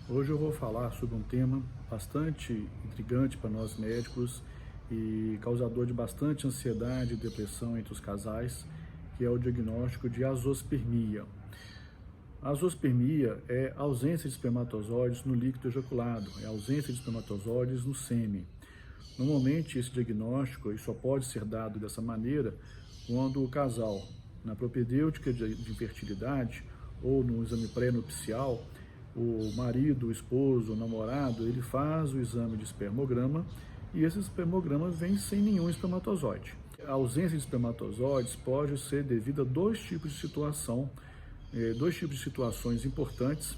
Hoje eu vou falar sobre um tema bastante intrigante para nós médicos e causador de bastante ansiedade e depressão entre os casais, que é o diagnóstico de azospermia. A azospermia é a ausência de espermatozoides no líquido ejaculado, é a ausência de espermatozoides no sêmen. Normalmente esse diagnóstico só pode ser dado dessa maneira quando o casal, na propedêutica de infertilidade ou no exame pré-nupcial, o marido, o esposo, o namorado, ele faz o exame de espermograma e esse espermograma vem sem nenhum espermatozoide. A ausência de espermatozoides pode ser devida a dois tipos de situações importantes,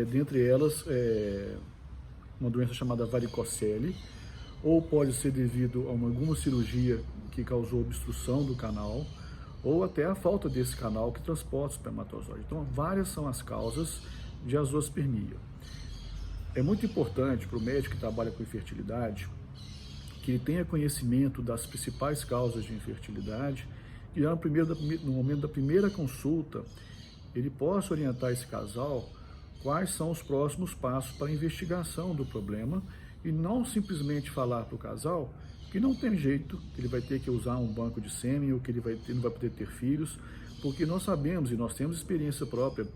dentre elas uma doença chamada varicocele, ou pode ser devido a alguma cirurgia que causou obstrução do canal, ou até a falta desse canal que transporta o espermatozoide. Então, várias são as causas de azospermia. É muito importante para o médico que trabalha com infertilidade que ele tenha conhecimento das principais causas de infertilidade e já no momento da primeira consulta ele possa orientar esse casal quais são os próximos passos para a investigação do problema e não simplesmente falar para o casal que não tem jeito, que ele vai ter que usar um banco de sêmen ou que ele não vai poder ter filhos, porque nós sabemos e nós temos experiência própria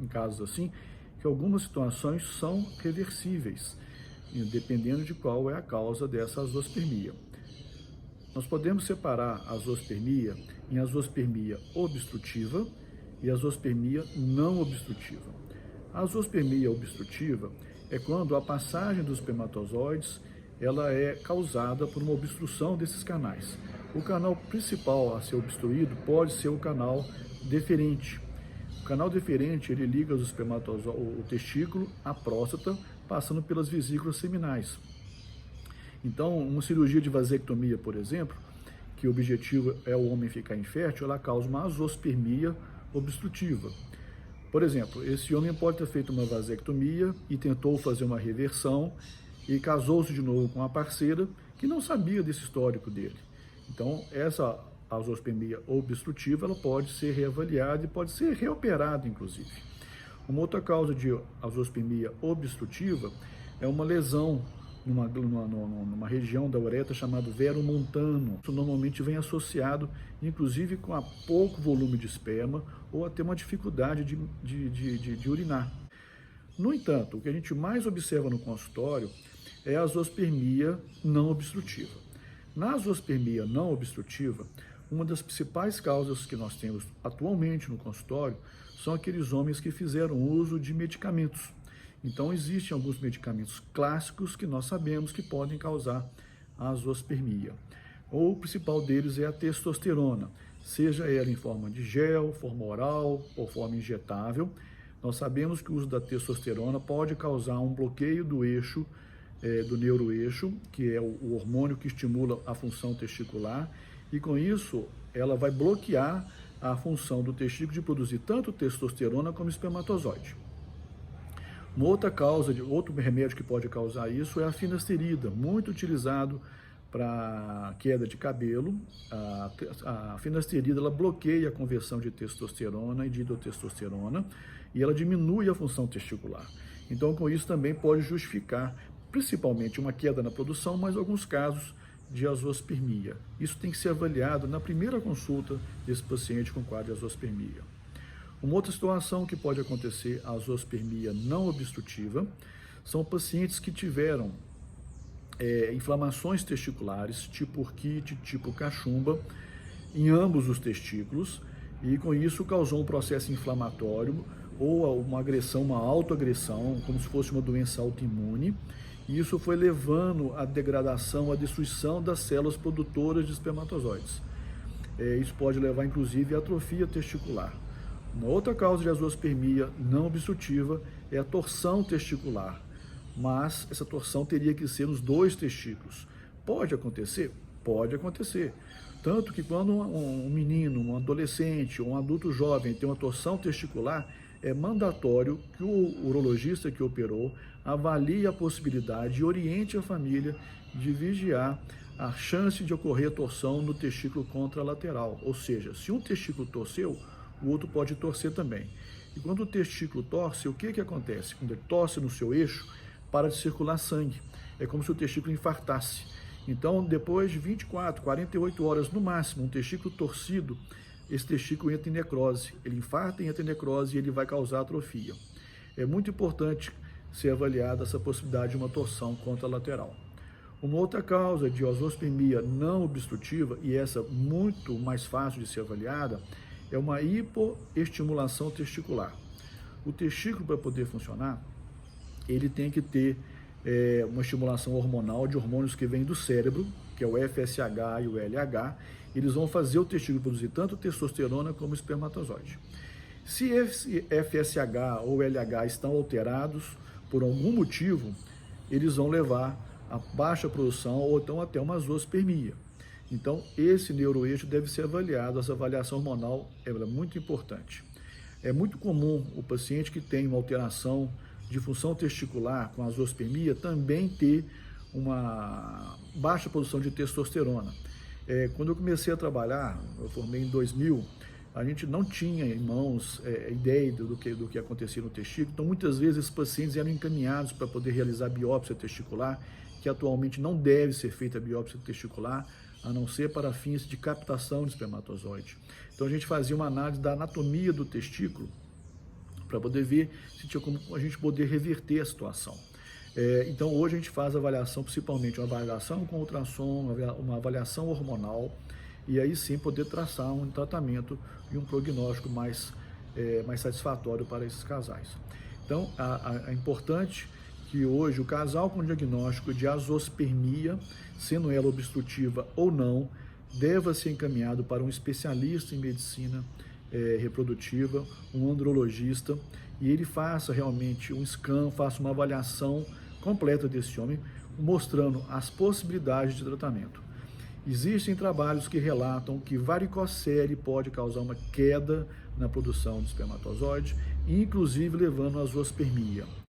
em casos assim, que algumas situações são reversíveis, dependendo de qual é a causa dessa azospermia. Nós podemos separar a azospermia em azospermia obstrutiva e azospermia não obstrutiva. A azospermia obstrutiva é quando a passagem dos espermatozoides ela é causada por uma obstrução desses canais. O canal principal a ser obstruído pode ser o canal deferente. O canal deferente ele liga os espermatozoides, o testículo à próstata, passando pelas vesículas seminais. Então, uma cirurgia de vasectomia, por exemplo, que o objetivo é o homem ficar infértil, ela causa uma azospermia obstrutiva. Por exemplo, esse homem pode ter feito uma vasectomia e tentou fazer uma reversão e casou-se de novo com a parceira que não sabia desse histórico dele. Então, essa azospermia obstrutiva ela pode ser reavaliada e pode ser reoperada, inclusive. Uma outra causa de azospermia obstrutiva é uma lesão numa região da uretra chamada vero montano. Isso normalmente vem associado, inclusive, com a pouco volume de esperma ou até uma dificuldade de urinar. No entanto, o que a gente mais observa no consultório é a azospermia não obstrutiva. Na azospermia não obstrutiva, uma das principais causas que nós temos atualmente no consultório são aqueles homens que fizeram uso de medicamentos. Então, existem alguns medicamentos clássicos que nós sabemos que podem causar a azospermia. O principal deles é a testosterona, seja ela em forma de gel, forma oral ou forma injetável. Nós sabemos que o uso da testosterona pode causar um bloqueio do eixo, do neuroeixo, que é o hormônio que estimula a função testicular, e com isso ela vai bloquear a função do testículo de produzir tanto testosterona como espermatozoide. Uma outra causa, outro remédio que pode causar isso é a finasterida, muito utilizado para queda de cabelo. A finasterida ela bloqueia a conversão de testosterona e de hidrotestosterona e ela diminui a função testicular. Então, com isso também pode justificar principalmente uma queda na produção, mas alguns casos de azospermia. Isso tem que ser avaliado na primeira consulta desse paciente com quadro de azospermia. Uma outra situação que pode acontecer, a azospermia não obstrutiva, são pacientes que tiveram inflamações testiculares, tipo orquite, tipo cachumba, em ambos os testículos, e com isso causou um processo inflamatório ou uma agressão, uma autoagressão, como se fosse uma doença autoimune, e isso foi levando à degradação, à destruição das células produtoras de espermatozoides. Isso pode levar, inclusive, à atrofia testicular. Uma outra causa de azospermia não obstrutiva é a torção testicular, mas essa torção teria que ser nos dois testículos. Pode acontecer? Pode acontecer. Tanto que quando um menino, um adolescente ou um adulto jovem tem uma torção testicular, é mandatório que o urologista que operou avalie a possibilidade e oriente a família de vigiar a chance de ocorrer torção no testículo contralateral. Ou seja, se um testículo torceu, o outro pode torcer também. E quando o testículo torce, o que acontece? Quando ele torce no seu eixo, para de circular sangue. É como se o testículo infartasse. Então, depois de 24, 48 horas no máximo, um testículo torcido, esse testículo entra em necrose. Ele infarta e entra em necrose e ele vai causar atrofia. É muito importante ser avaliada essa possibilidade de uma torção contralateral. Uma outra causa de ozoospermia não obstrutiva, e essa muito mais fácil de ser avaliada, é uma hipoestimulação testicular. O testículo, para poder funcionar, ele tem que ter uma estimulação hormonal de hormônios que vêm do cérebro, que é o FSH e o LH. Eles vão fazer o testículo produzir tanto testosterona como espermatozoide. Se esse FSH ou LH estão alterados por algum motivo, eles vão levar a baixa produção ou então até uma zoospermia. Então, esse neuroeixo deve ser avaliado, essa avaliação hormonal é muito importante. É muito comum o paciente que tem uma alteração de função testicular com a zoospermia também ter uma baixa produção de testosterona. Quando eu comecei a trabalhar, eu formei em 2000, a gente não tinha em mãos ideia do que acontecia no testículo, então muitas vezes esses pacientes eram encaminhados para poder realizar biópsia testicular, que atualmente não deve ser feita a biópsia testicular, a não ser para fins de captação de espermatozoide. Então a gente fazia uma análise da anatomia do testículo para poder ver se tinha como a gente poder reverter a situação. Então hoje a gente faz avaliação, principalmente uma avaliação com ultrassom, uma avaliação hormonal, e aí sim poder traçar um tratamento e um prognóstico mais satisfatório para esses casais. Então é importante que hoje o casal com diagnóstico de azoospermia, sendo ela obstrutiva ou não, deva ser encaminhado para um especialista em medicina reprodutiva, um andrologista, e ele faça realmente um scan, faça uma avaliação completa desse homem, mostrando as possibilidades de tratamento. Existem trabalhos que relatam que varicocele pode causar uma queda na produção de espermatozoide, inclusive levando à zoospermia.